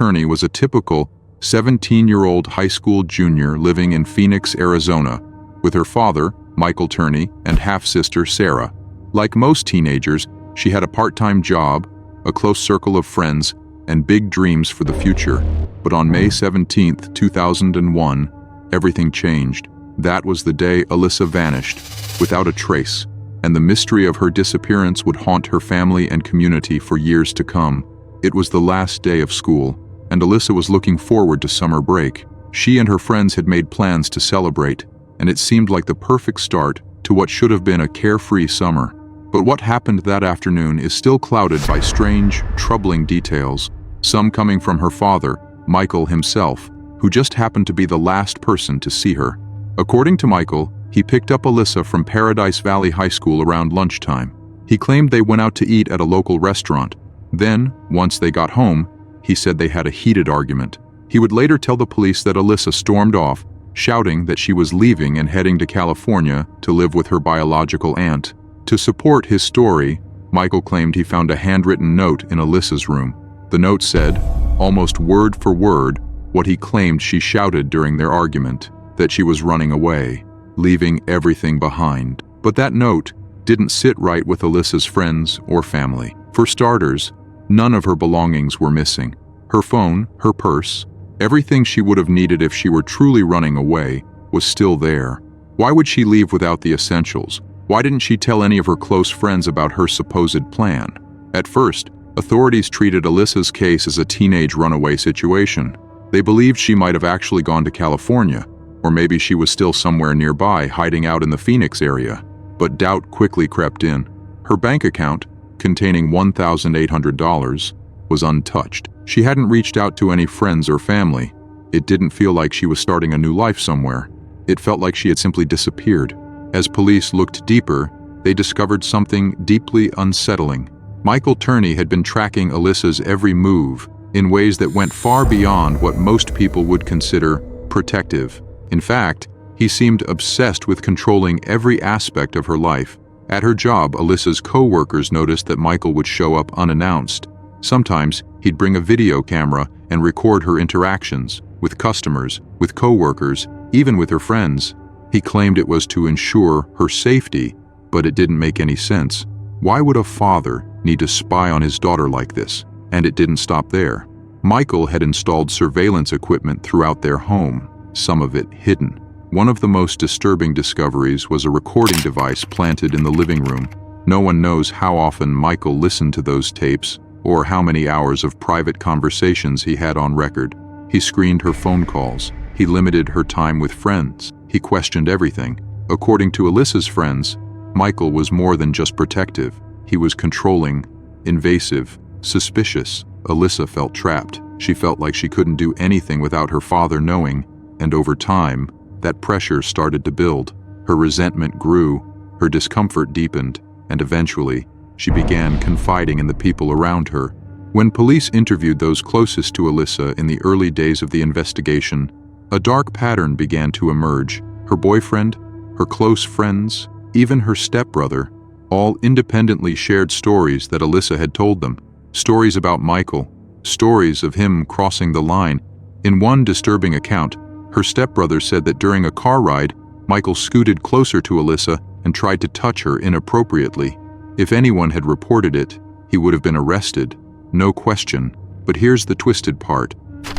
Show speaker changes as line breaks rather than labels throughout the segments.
Turney was a typical 17-year-old high school junior living in Phoenix, Arizona, with her father, Michael Turney, and half-sister Sarah. Like most teenagers, she had a part-time job, a close circle of friends, and big dreams for the future. But on May 17, 2001, everything changed. That was the day Alissa vanished, without a trace, and the mystery of her disappearance would haunt her family and community for years to come. It was the last day of school, and Alissa was looking forward to summer break. She and her friends had made plans to celebrate, and it seemed like the perfect start to what should have been a carefree summer. But what happened that afternoon is still clouded by strange, troubling details, some coming from her father, Michael himself, who just happened to be the last person to see her. According to Michael, he picked up Alissa from Paradise Valley High School around lunchtime. He claimed they went out to eat at a local restaurant. Then, once they got home, he said they had a heated argument. He would later tell the police that Alissa stormed off, shouting that she was leaving and heading to California to live with her biological aunt. To support his story, Michael claimed he found a handwritten note in Alissa's room. The note said, almost word for word, what he claimed she shouted during their argument, that she was running away, leaving everything behind. But that note didn't sit right with Alissa's friends or family. For starters, none of her belongings were missing. Her phone, her purse, everything she would have needed if she were truly running away was still there. Why would she leave without the essentials? Why didn't she tell any of her close friends about her supposed plan? At first, authorities treated Alissa's case as a teenage runaway situation. They believed she might have actually gone to California, or maybe she was still somewhere nearby, hiding out in the Phoenix area. But doubt quickly crept in. Her bank account, containing $1,800, was untouched. She hadn't reached out to any friends or family. It didn't feel like she was starting a new life somewhere. It felt like she had simply disappeared. As police looked deeper, they discovered something deeply unsettling. Michael Turney had been tracking Alissa's every move in ways that went far beyond what most people would consider protective. In fact, he seemed obsessed with controlling every aspect of her life. At her job, Alissa's co-workers noticed that Michael would show up unannounced. Sometimes he'd bring a video camera and record her interactions with customers, with co-workers, even with her friends. He claimed it was to ensure her safety, but it didn't make any sense. Why would a father need to spy on his daughter like this? And it didn't stop there. Michael had installed surveillance equipment throughout their home, some of it hidden. One of the most disturbing discoveries was a recording device planted in the living room. No one knows how often Michael listened to those tapes or how many hours of private conversations he had on record. He screened her phone calls. He limited her time with friends. He questioned everything. According to Alissa's friends, Michael was more than just protective. He was controlling, invasive, suspicious. Alissa felt trapped. She felt like she couldn't do anything without her father knowing, and over time, that pressure started to build. Her resentment grew, her discomfort deepened, and eventually, she began confiding in the people around her. When police interviewed those closest to Alissa in the early days of the investigation, a dark pattern began to emerge. Her boyfriend, her close friends, even her stepbrother, all independently shared stories that Alissa had told them. Stories about Michael, stories of him crossing the line. In one disturbing account, her stepbrother said that during a car ride, Michael scooted closer to Alissa and tried to touch her inappropriately. If anyone had reported it, he would have been arrested, no question. But here's the twisted part.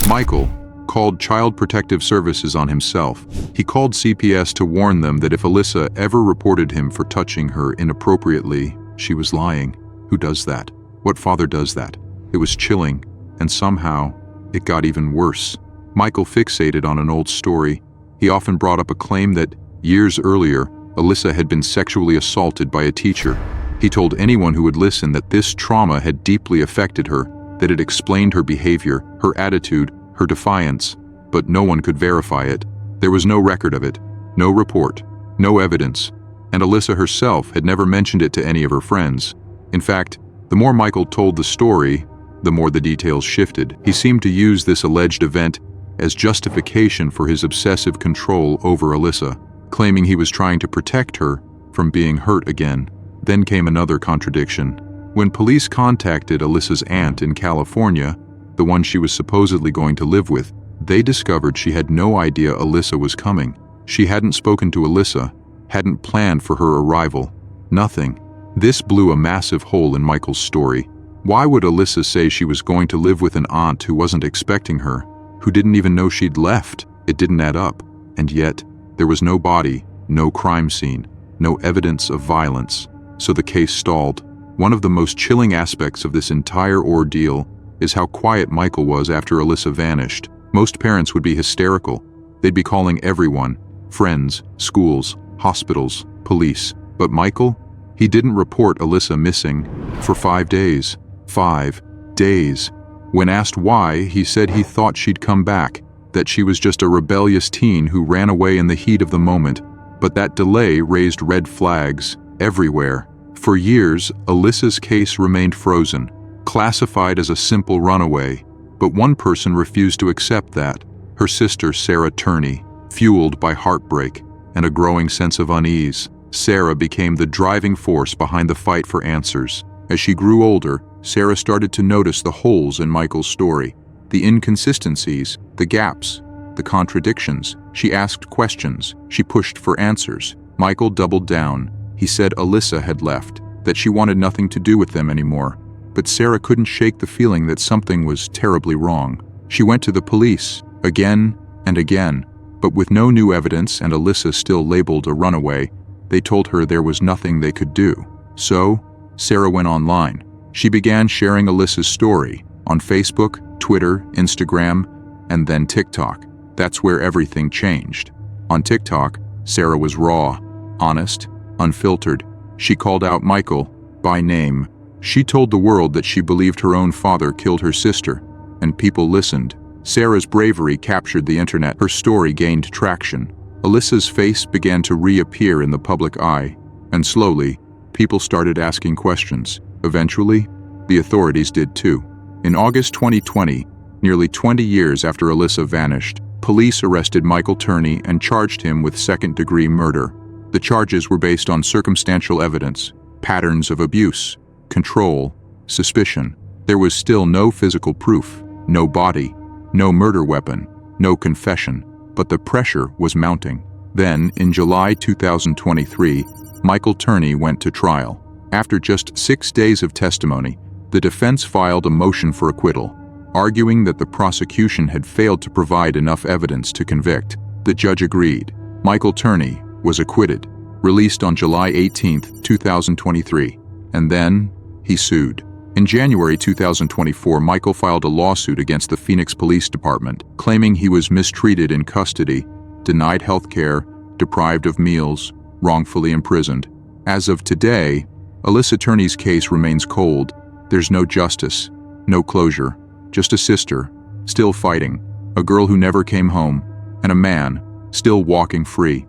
Michael called Child Protective Services on himself. He called CPS to warn them that if Alissa ever reported him for touching her inappropriately, she was lying. Who does that? What father does that? It was chilling, and somehow, it got even worse. Michael fixated on an old story. He often brought up a claim that, years earlier, Alissa had been sexually assaulted by a teacher. He told anyone who would listen that this trauma had deeply affected her, that it explained her behavior, her attitude, her defiance, but no one could verify it. There was no record of it, no report, no evidence, and Alissa herself had never mentioned it to any of her friends. In fact, the more Michael told the story, the more the details shifted. He seemed to use this alleged event as justification for his obsessive control over Alissa, claiming he was trying to protect her from being hurt again. Then came another contradiction. When police contacted Alissa's aunt in California, the one she was supposedly going to live with, they discovered she had no idea Alissa was coming. She hadn't spoken to Alissa, hadn't planned for her arrival. Nothing. This blew a massive hole in Michael's story. Why would Alissa say she was going to live with an aunt who wasn't expecting her, who didn't even know she'd left? It didn't add up. And yet, there was no body, no crime scene, no evidence of violence. So the case stalled. One of the most chilling aspects of this entire ordeal is how quiet Michael was after Alissa vanished. Most parents would be hysterical. They'd be calling everyone, friends, schools, hospitals, police. But Michael? He didn't report Alissa missing for 5 days. 5 days. When asked why, he said he thought she'd come back, that she was just a rebellious teen who ran away in the heat of the moment. But that delay raised red flags everywhere. For years, Alissa's case remained frozen, classified as a simple runaway. But one person refused to accept that, her sister Sarah Turney. Fueled by heartbreak and a growing sense of unease, Sarah became the driving force behind the fight for answers. As she grew older, Sarah started to notice the holes in Michael's story, the inconsistencies, the gaps, the contradictions. She asked questions, she pushed for answers. Michael doubled down. He said Alissa had left, that she wanted nothing to do with them anymore. But Sarah couldn't shake the feeling that something was terribly wrong. She went to the police, again and again, but with no new evidence and Alissa still labeled a runaway, they told her there was nothing they could do. So, Sarah went online. She began sharing Alissa's story on Facebook, Twitter, Instagram, and then TikTok. That's where everything changed. On TikTok, Sarah was raw, honest, unfiltered. She called out Michael by name. She told the world that she believed her own father killed her sister, and people listened. Sarah's bravery captured the internet. Her story gained traction. Alissa's face began to reappear in the public eye, and slowly, people started asking questions. Eventually, the authorities did too. In August 2020, nearly 20 years after Alissa vanished, police arrested Michael Turney and charged him with second-degree murder. The charges were based on circumstantial evidence, patterns of abuse, control, suspicion. There was still no physical proof, no body, no murder weapon, no confession, but the pressure was mounting. Then, in July 2023, Michael Turney went to trial. After just 6 days of testimony, the defense filed a motion for acquittal, arguing that the prosecution had failed to provide enough evidence to convict. The judge agreed. Michael Turney was acquitted, released on July 18, 2023, and then he sued. In January 2024, Michael filed a lawsuit against the Phoenix Police Department, claiming he was mistreated in custody, denied health care, deprived of meals, wrongfully imprisoned. As of today, Alissa Turney's case remains cold. There's no justice, no closure, just a sister, still fighting, a girl who never came home, and a man, still walking free.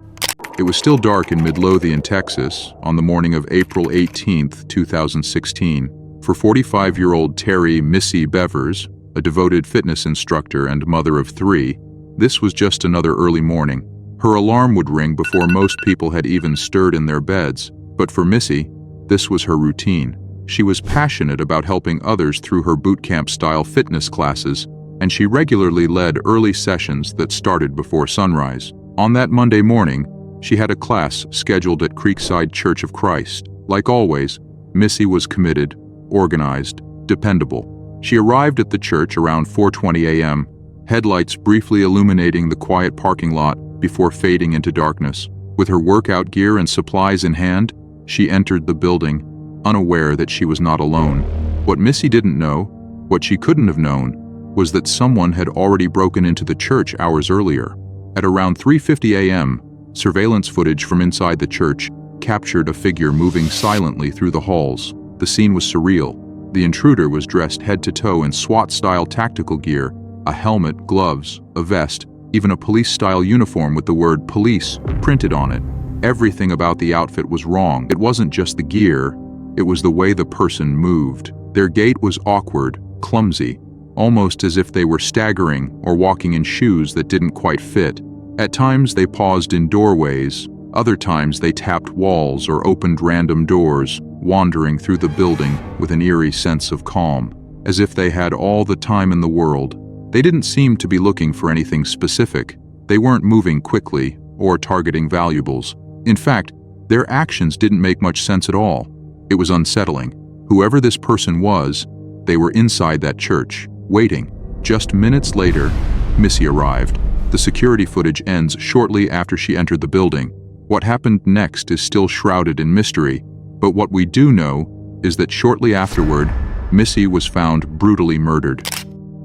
It was still dark in Midlothian, Texas, on the morning of April 18, 2016. For 45-year-old Terry Missy Bevers, a devoted fitness instructor and mother of 3, this was just another early morning. Her alarm would ring before most people had even stirred in their beds. But for Missy, this was her routine. She was passionate about helping others through her bootcamp-style fitness classes, and she regularly led early sessions that started before sunrise. On that Monday morning, she had a class scheduled at Creekside Church of Christ. Like always, Missy was committed, organized, dependable. She arrived at the church around 4:20 a.m., headlights briefly illuminating the quiet parking lot before fading into darkness. With her workout gear and supplies in hand, she entered the building, unaware that she was not alone. What Missy didn't know, what she couldn't have known, was that someone had already broken into the church hours earlier. At around 3:50 a.m., surveillance footage from inside the church captured a figure moving silently through the halls. The scene was surreal. The intruder was dressed head to toe in SWAT-style tactical gear, a helmet, gloves, a vest, even a police-style uniform with the word police printed on it. Everything about the outfit was wrong. It wasn't just the gear, it was the way the person moved. Their gait was awkward, clumsy, almost as if they were staggering or walking in shoes that didn't quite fit. At times they paused in doorways, other times they tapped walls or opened random doors, wandering through the building with an eerie sense of calm. as if they had all the time in the world. They didn't seem to be looking for anything specific. They weren't moving quickly or targeting valuables. In fact, their actions didn't make much sense at all. It was unsettling. Whoever this person was, they were inside that church, waiting. Just minutes later, Missy arrived. The security footage ends shortly after she entered the building. What happened next is still shrouded in mystery, but what we do know is that shortly afterward, Missy was found brutally murdered.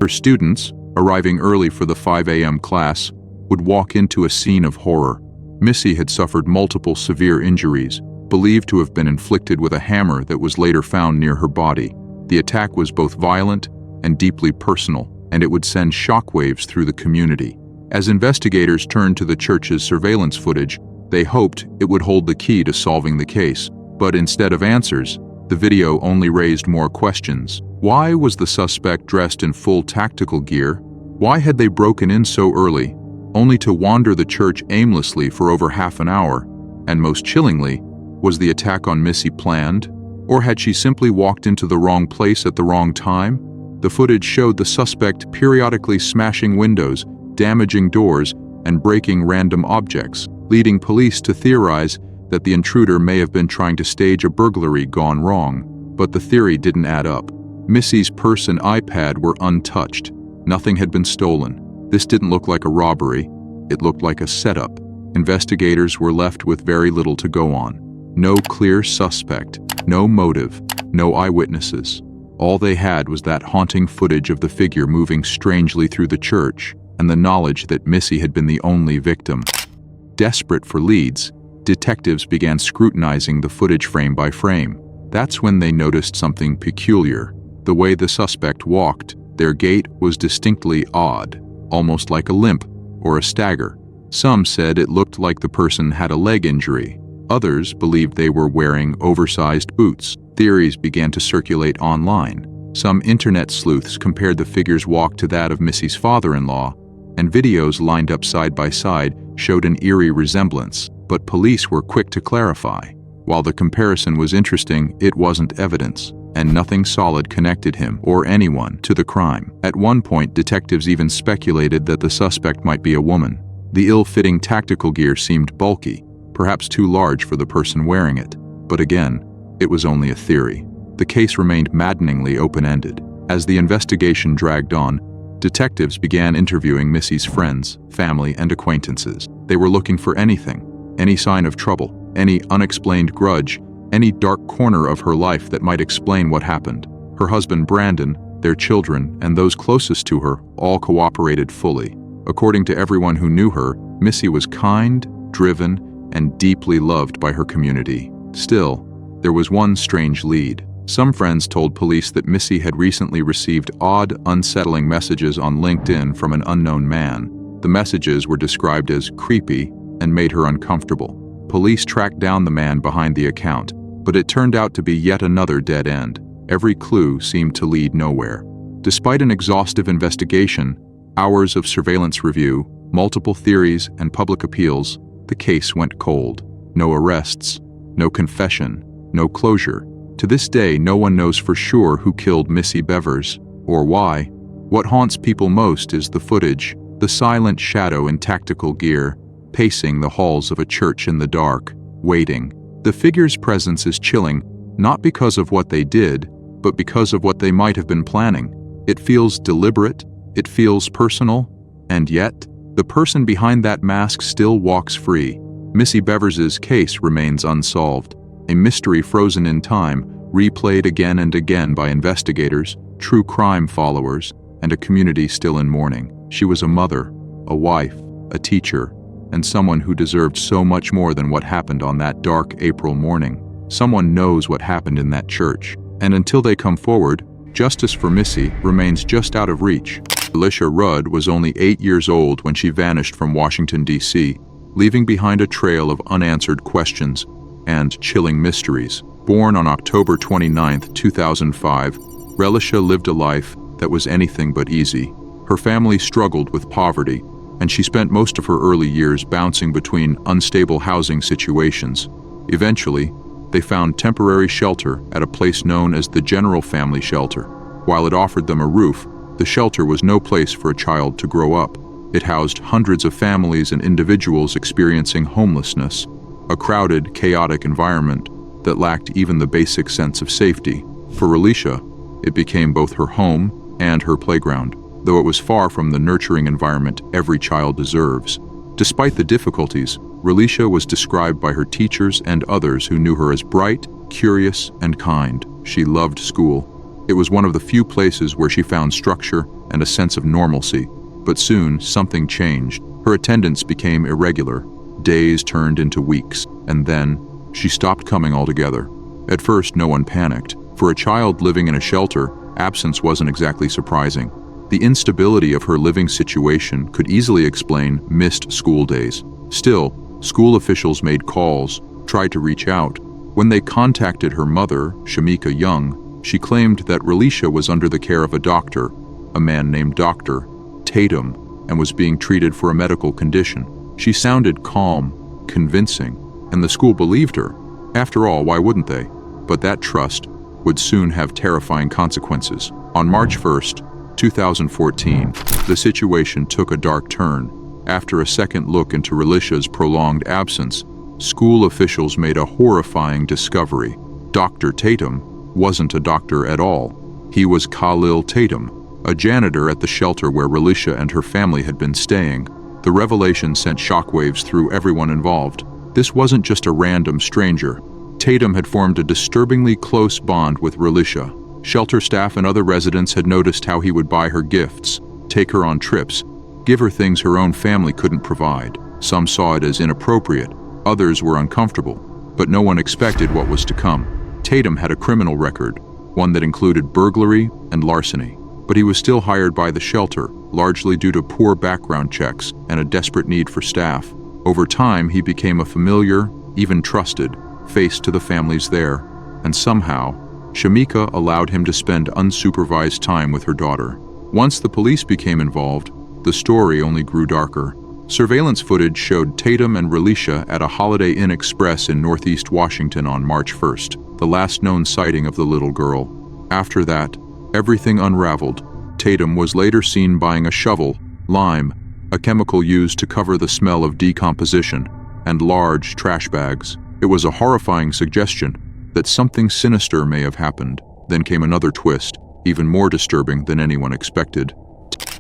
Her students, arriving early for the 5 a.m. class, would walk into a scene of horror. Missy had suffered multiple severe injuries, believed to have been inflicted with a hammer that was later found near her body. The attack was both violent and deeply personal, and it would send shockwaves through the community. As investigators turned to the church's surveillance footage, they hoped it would hold the key to solving the case. But instead of answers, the video only raised more questions. Why was the suspect dressed in full tactical gear? Why had they broken in so early, only to wander the church aimlessly for over half an hour? And most chillingly, was the attack on Missy planned? Or had she simply walked into the wrong place at the wrong time? The footage showed the suspect periodically smashing windows, damaging doors, and breaking random objects, leading police to theorize that the intruder may have been trying to stage a burglary gone wrong. But the theory didn't add up. Missy's purse and iPad were untouched. Nothing had been stolen. This didn't look like a robbery. It looked like a setup. Investigators were left with very little to go on. No clear suspect, no motive, no eyewitnesses. All they had was that haunting footage of the figure moving strangely through the church, and the knowledge that Missy had been the only victim. Desperate for leads, detectives began scrutinizing the footage frame by frame. That's when they noticed something peculiar. The way the suspect walked, their gait was distinctly odd, almost like a limp or a stagger. Some said it looked like the person had a leg injury. Others believed they were wearing oversized boots. Theories began to circulate online. Some internet sleuths compared the figure's walk to that of Missy's father-in-law, and videos lined up side by side showed an eerie resemblance, but police were quick to clarify. While the comparison was interesting, it wasn't evidence, and nothing solid connected him or anyone to the crime. At one point, detectives even speculated that the suspect might be a woman. The ill-fitting tactical gear seemed bulky, perhaps too large for the person wearing it. But again, it was only a theory. The case remained maddeningly open-ended. As the investigation dragged on, detectives began interviewing Missy's friends, family, and acquaintances. They were looking for anything, any sign of trouble, any unexplained grudge, any dark corner of her life that might explain what happened. Her husband Brandon, their children, and those closest to her all cooperated fully. According to everyone who knew her, Missy was kind, driven, and deeply loved by her community. Still, there was one strange lead. Some friends told police that Missy had recently received odd, unsettling messages on LinkedIn from an unknown man. The messages were described as creepy and made her uncomfortable. Police tracked down the man behind the account, but it turned out to be yet another dead end. Every clue seemed to lead nowhere. Despite an exhaustive investigation, hours of surveillance review, multiple theories, and public appeals, the case went cold. No arrests, no confession, no closure. To this day, no one knows for sure who killed Missy Bevers, or why. What haunts people most is the footage, the silent shadow in tactical gear, pacing the halls of a church in the dark, waiting. The figure's presence is chilling, not because of what they did, but because of what they might have been planning. It feels deliberate, it feels personal, and yet, the person behind that mask still walks free. Missy Bevers's case remains unsolved, a mystery frozen in time, replayed again and again by investigators, true crime followers, and a community still in mourning. She was a mother, a wife, a teacher, and someone who deserved so much more than what happened on that dark April morning. Someone knows what happened in that church, and until they come forward, justice for Missy remains just out of reach. Relisha Rudd was only 8 years old when she vanished from Washington, D.C., leaving behind a trail of unanswered questions and chilling mysteries. Born on October 29, 2005, Relisha lived a life that was anything but easy. Her family struggled with poverty, and she spent most of her early years bouncing between unstable housing situations. Eventually, they found temporary shelter at a place known as the General Family Shelter. While it offered them a roof, the shelter was no place for a child to grow up. It housed hundreds of families and individuals experiencing homelessness, a crowded, chaotic environment that lacked even the basic sense of safety. For Relisha, it became both her home and her playground, though it was far from the nurturing environment every child deserves. Despite the difficulties, Relisha was described by her teachers and others who knew her as bright, curious, and kind. She loved school. It was one of the few places where she found structure and a sense of normalcy. But soon, something changed. Her attendance became irregular. Days turned into weeks, and then she stopped coming altogether. At first, no one panicked. For a child living in a shelter, absence wasn't exactly surprising. The instability of her living situation could easily explain missed school days. Still, school officials made calls, tried to reach out. When they contacted her mother, Shamika Young, she claimed that Relisha was under the care of a doctor, a man named Dr. Tatum, and was being treated for a medical condition. She sounded calm, convincing, and the school believed her. After all, why wouldn't they? But that trust would soon have terrifying consequences. On March 1st, 2014, the situation took a dark turn. After a second look into Relisha's prolonged absence, school officials made a horrifying discovery. Dr. Tatum wasn't a doctor at all. He was Khalil Tatum, a janitor at the shelter where Relisha and her family had been staying. The revelation sent shockwaves through everyone involved. This wasn't just a random stranger. Tatum had formed a disturbingly close bond with Relisha. Shelter staff and other residents had noticed how he would buy her gifts, take her on trips, give her things her own family couldn't provide. Some saw it as inappropriate, others were uncomfortable, but no one expected what was to come. Tatum had a criminal record, one that included burglary and larceny, but he was still hired by the shelter, largely due to poor background checks and a desperate need for staff. Over time, he became a familiar, even trusted, face to the families there, and somehow, Shamika allowed him to spend unsupervised time with her daughter. Once the police became involved, the story only grew darker. Surveillance footage showed Tatum and Relisha at a Holiday Inn Express in Northeast Washington on March 1st, the last known sighting of the little girl. After that, everything unraveled. Tatum was later seen buying a shovel, lime, a chemical used to cover the smell of decomposition, and large trash bags. It was a horrifying suggestion that something sinister may have happened. Then came another twist, even more disturbing than anyone expected.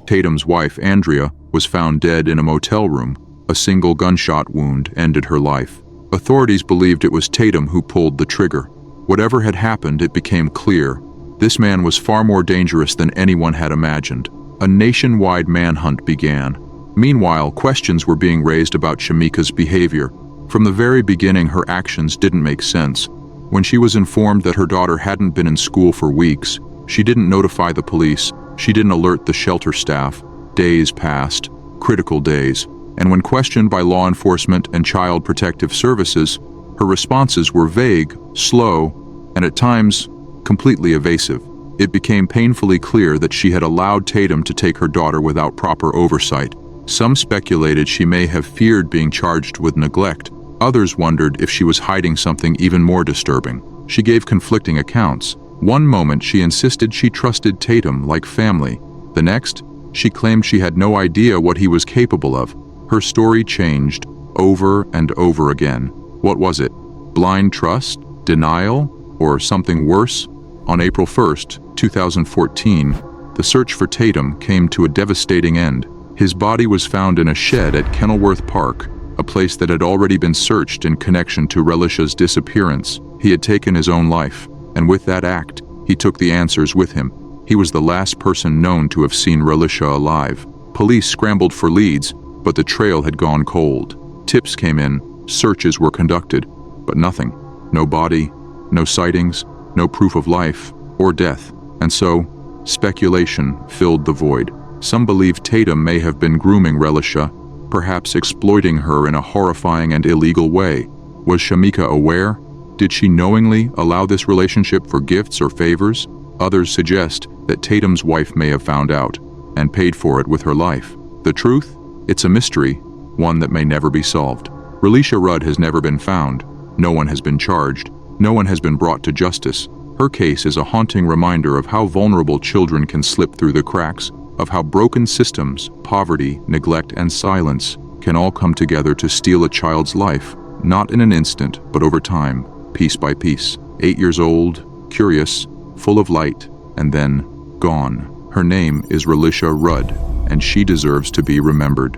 Tatum's wife, Andrea, was found dead in a motel room. A single gunshot wound ended her life. Authorities believed it was Tatum who pulled the trigger. Whatever had happened, it became clear. This man was far more dangerous than anyone had imagined. A nationwide manhunt began. Meanwhile, questions were being raised about Shamika's behavior. From the very beginning, her actions didn't make sense. When she was informed that her daughter hadn't been in school for weeks, she didn't notify the police, she didn't alert the shelter staff. Days passed, critical days, and when questioned by law enforcement and child protective services, her responses were vague, slow, and at times, completely evasive. It became painfully clear that she had allowed Tatum to take her daughter without proper oversight. Some speculated she may have feared being charged with neglect. Others wondered if she was hiding something even more disturbing. She gave conflicting accounts. One moment she insisted she trusted Tatum like family. The next, she claimed she had no idea what he was capable of. Her story changed over and over again. What was it? Blind trust? Denial? Or something worse? On April 1st, 2014, the search for Tatum came to a devastating end. His body was found in a shed at Kenilworth Park, a place that had already been searched in connection to Relisha's disappearance. He had taken his own life, and with that act, he took the answers with him. He was the last person known to have seen Relisha alive. Police scrambled for leads, but the trail had gone cold. Tips came in, searches were conducted, but nothing. No body, no sightings, no proof of life or death. And so, speculation filled the void. Some believed Tatum may have been grooming Relisha, perhaps exploiting her in a horrifying and illegal way. Was Shamika aware? Did she knowingly allow this relationship for gifts or favors? Others suggest that Tatum's wife may have found out and paid for it with her life. The truth? It's a mystery, one that may never be solved. Relisha Rudd has never been found. No one has been charged. No one has been brought to justice. Her case is a haunting reminder of how vulnerable children can slip through the cracks, of how broken systems, poverty, neglect, and silence can all come together to steal a child's life, not in an instant, but over time, piece by piece. 8 years old, curious, full of light, and then gone. Her name is Relisha Rudd, and she deserves to be remembered.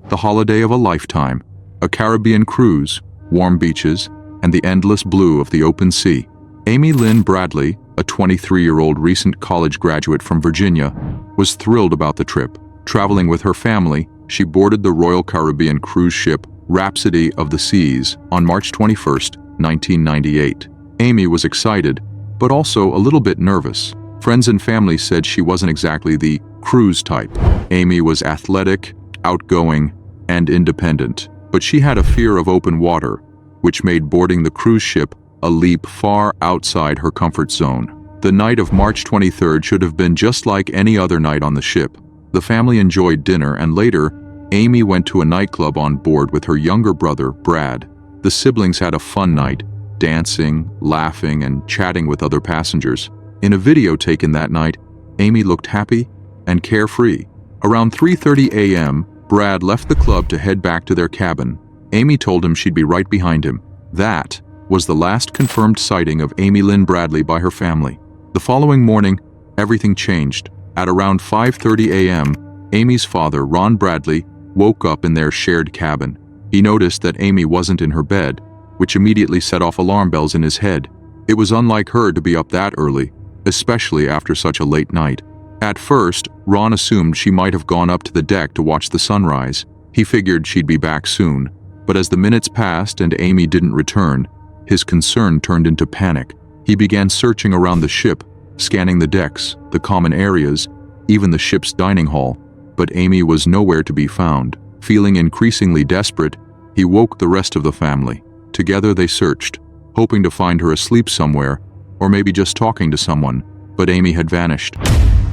The holiday of a lifetime, a Caribbean cruise, warm beaches, and the endless blue of the open sea. Lyn Bradley, a 23-year-old recent college graduate from Virginia, was thrilled about the trip. Traveling with her family, she boarded the Royal Caribbean cruise ship Rhapsody of the Seas on March 21, 1998. Amy was excited, but also a little bit nervous. Friends and family said she wasn't exactly the cruise type. Amy was athletic, outgoing, and independent, but she had a fear of open water, which made boarding the cruise ship a leap far outside her comfort zone. The night of March 23rd should have been just like any other night on the ship. The family enjoyed dinner, and later, Amy went to a nightclub on board with her younger brother, Brad. The siblings had a fun night, dancing, laughing, and chatting with other passengers. In a video taken that night, Amy looked happy and carefree. Around 3:30 a.m., Brad left the club to head back to their cabin. Amy told him she'd be right behind him. That was the last confirmed sighting of Lyn Bradley by her family. The following morning, everything changed. At around 5:30 a.m., Amy's father, Ron Bradley, woke up in their shared cabin. He noticed that Amy wasn't in her bed, which immediately set off alarm bells in his head. It was unlike her to be up that early, especially after such a late night. At first, Ron assumed she might have gone up to the deck to watch the sunrise. He figured she'd be back soon. But as the minutes passed and Amy didn't return, his concern turned into panic. He began searching around the ship, scanning the decks, the common areas, even the ship's dining hall. But Amy was nowhere to be found. Feeling increasingly desperate, he woke the rest of the family. Together they searched, hoping to find her asleep somewhere, or maybe just talking to someone, but Amy had vanished.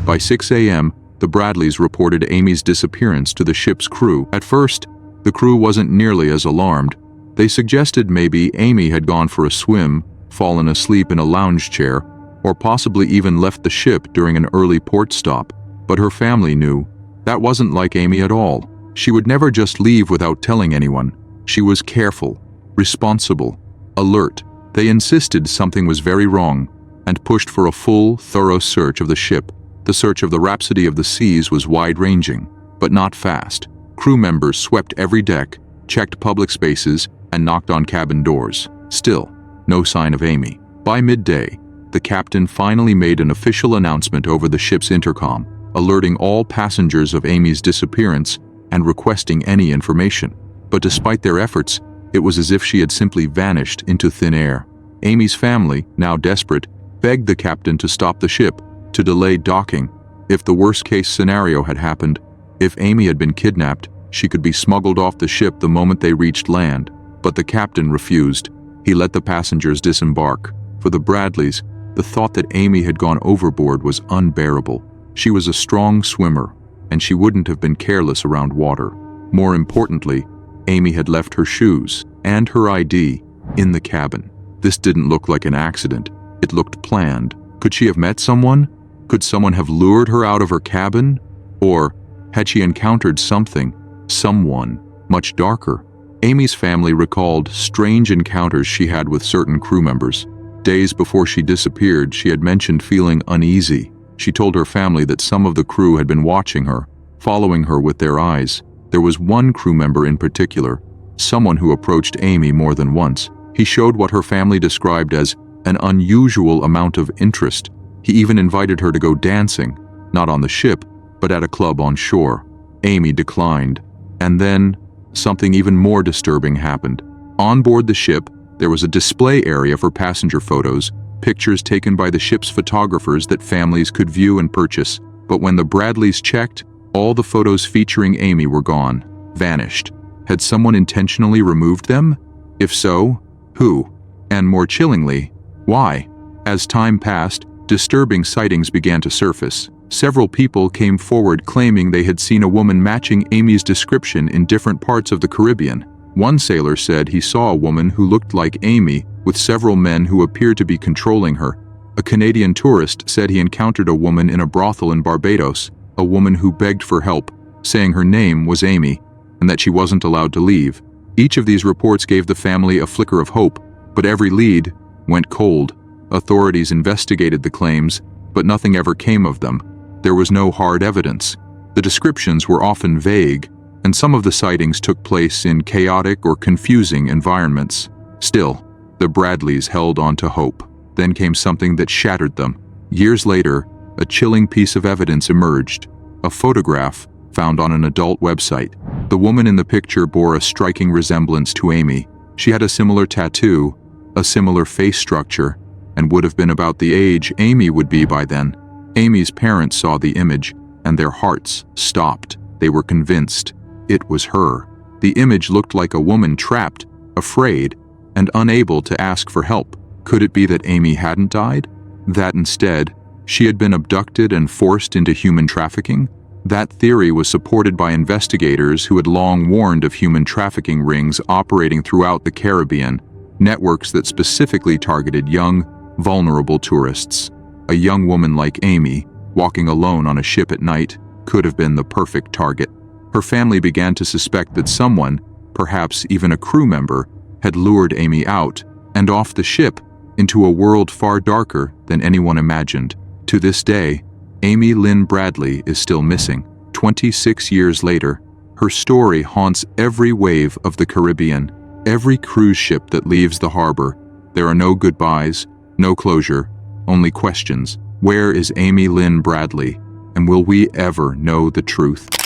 By 6 a.m., the Bradleys reported Amy's disappearance to the ship's crew. At first, the crew wasn't nearly as alarmed. They suggested maybe Amy had gone for a swim, fallen asleep in a lounge chair, or possibly even left the ship during an early port stop. But her family knew that wasn't like Amy at all. She would never just leave without telling anyone. She was careful, responsible, alert. They insisted something was very wrong and pushed for a full, thorough search of the ship. The search of the Rhapsody of the Seas was wide-ranging, but not fast. Crew members swept every deck, checked public spaces, and knocked on cabin doors. Still, no sign of Amy. By midday, the captain finally made an official announcement over the ship's intercom, alerting all passengers of Amy's disappearance and requesting any information. But despite their efforts, it was as if she had simply vanished into thin air. Amy's family, now desperate, begged the captain to stop the ship, to delay docking. If the worst-case scenario had happened, if Amy had been kidnapped, she could be smuggled off the ship the moment they reached land. But the captain refused. He let the passengers disembark. For the Bradleys, the thought that Amy had gone overboard was unbearable. She was a strong swimmer, and she wouldn't have been careless around water. More importantly, Amy had left her shoes and her ID in the cabin. This didn't look like an accident. It looked planned. Could she have met someone? Could someone have lured her out of her cabin? Or had she encountered someone much darker? Amy's family recalled strange encounters she had with certain crew members. Days before she disappeared, she had mentioned feeling uneasy. She told her family that some of the crew had been watching her, following her with their eyes. There was one crew member in particular, someone who approached Amy more than once. He showed what her family described as an unusual amount of interest. He even invited her to go dancing, not on the ship, but at a club on shore. Amy declined. And then, something even more disturbing happened. On board the ship, there was a display area for passenger photos, pictures taken by the ship's photographers that families could view and purchase. But when the Bradleys checked, all the photos featuring Amy were gone, vanished. Had someone intentionally removed them? If so, who? And more chillingly, why? As time passed, disturbing sightings began to surface. Several people came forward claiming they had seen a woman matching Amy's description in different parts of the Caribbean. One sailor said he saw a woman who looked like Amy with several men who appeared to be controlling her. A Canadian tourist said he encountered a woman in a brothel in Barbados, a woman who begged for help, saying her name was Amy, and that she wasn't allowed to leave. Each of these reports gave the family a flicker of hope, but every lead went cold. Authorities investigated the claims, but nothing ever came of them. There was no hard evidence. The descriptions were often vague, and some of the sightings took place in chaotic or confusing environments. Still, the Bradleys held on to hope. Then came something that shattered them. Years later, a chilling piece of evidence emerged. A photograph found on an adult website. The woman in the picture bore a striking resemblance to Amy. She had a similar tattoo, a similar face structure, and would have been about the age Amy would be by then. Amy's parents saw the image, and their hearts stopped. They were convinced it was her. The image looked like a woman trapped, afraid, and unable to ask for help. Could it be that Amy hadn't died? That instead, she had been abducted and forced into human trafficking? That theory was supported by investigators who had long warned of human trafficking rings operating throughout the Caribbean, networks that specifically targeted young, vulnerable tourists. A young woman like Amy, walking alone on a ship at night, could have been the perfect target. Her family began to suspect that someone, perhaps even a crew member, had lured Amy out and off the ship into a world far darker than anyone imagined. To this day, Amy Lyn Bradley is still missing. 26 years later, her story haunts every wave of the Caribbean, every cruise ship that leaves the harbor. There are no goodbyes, no closure, only questions. Where is Amy Lyn Bradley? And will we ever know the truth?